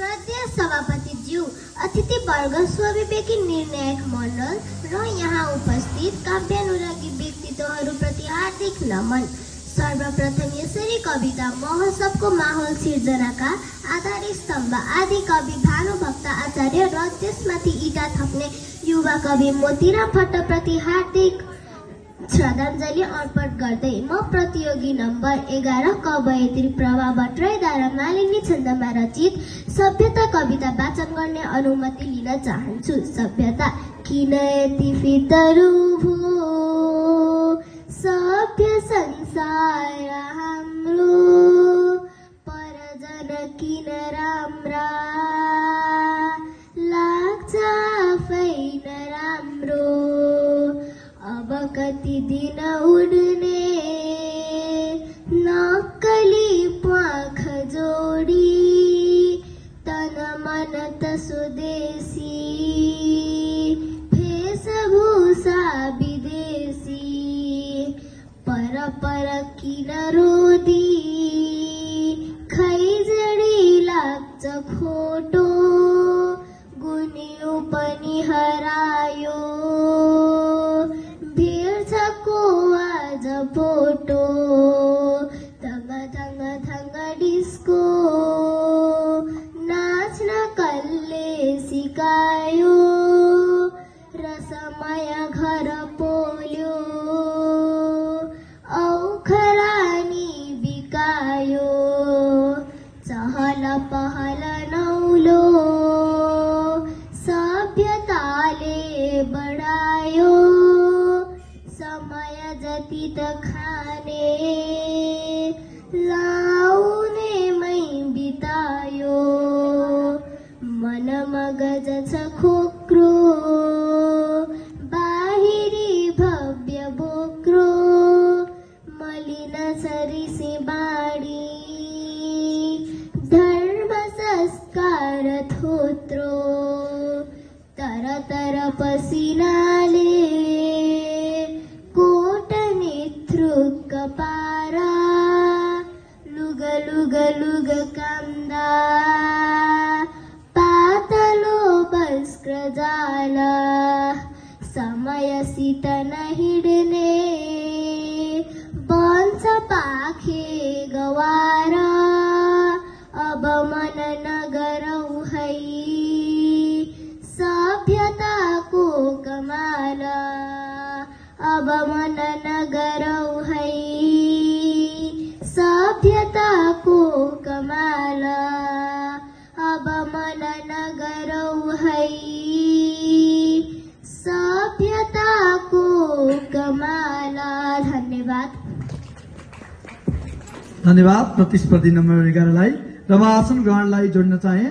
श्रद्धेय सभापतिज्यू, अतिथिवर्ग, स्वविवेकी निर्णायक मण्डल र यहाँ उपस्थित काव्यानुरागी व्यक्तित्वहरूप्रति हार्दिक नमन। सर्वप्रथम यसरी कविता महोत्सवको माहौल सिर्जनाका आधार स्तम्भ आदि कवि भानुभक्त आचार्य र त्यसमाथि इँटा थप्ने युवा कवि मोतीराम भट्टप्रति हार्दिक श्रद्धाञ्जली अर्पण गर्दै म प्रतियोगी नम्बर 11 कवयित्री प्रभा भट्टराईद्वारा मालिनी छन्दमा रचित सभ्यता कविता वाचन गर्ने अनुमति लिन चाहन्छु। सभ्यता किन यति फितरू भो सभ्य संसार हाम्रो, परजन किन राम्रा लाग्छ आफै नराम्रो। अब कति दिन उड्ने नक्कली प्वाख जोडी, तन मन त स्वदेशी भेषभूषा विदेशी। पर किन रोदी खैजडी लाग्छ खोटो, गुन्यो पनि हरायो भेट्छको आज फोटो। थङ डिस्को नाच्न कसले सिकायो, र समय घर पोल्यो औखरानी बिकायो। चहल पहल नौलो सभ्यताले बढायो, समय जति त खाने लाउनेमै बितायो। मन मगज छ खोक्रो बाहिरी भव्य बोक्रो, मलिन छ ऋषि बाणी धर्म संस्कार थोत्रो। तर पसिनाले कोट नेत्रुक पारा, लुग काम्दा पातलो वस्त्र जाला। समयसित नहिड्ने बन्छ पाखे गवार, अब मन नगरौ है सभ्यताको कमाल। अब मन नगरौ है सभ्यताको कमाल। अब मन नगरौ है सभ्यताको कमाल। धन्यवाद। धन्यवाद प्रतिस्पर्धी नम्बर 11 लाई। र म आसन ग्रहणलाई जोड्न चाहे।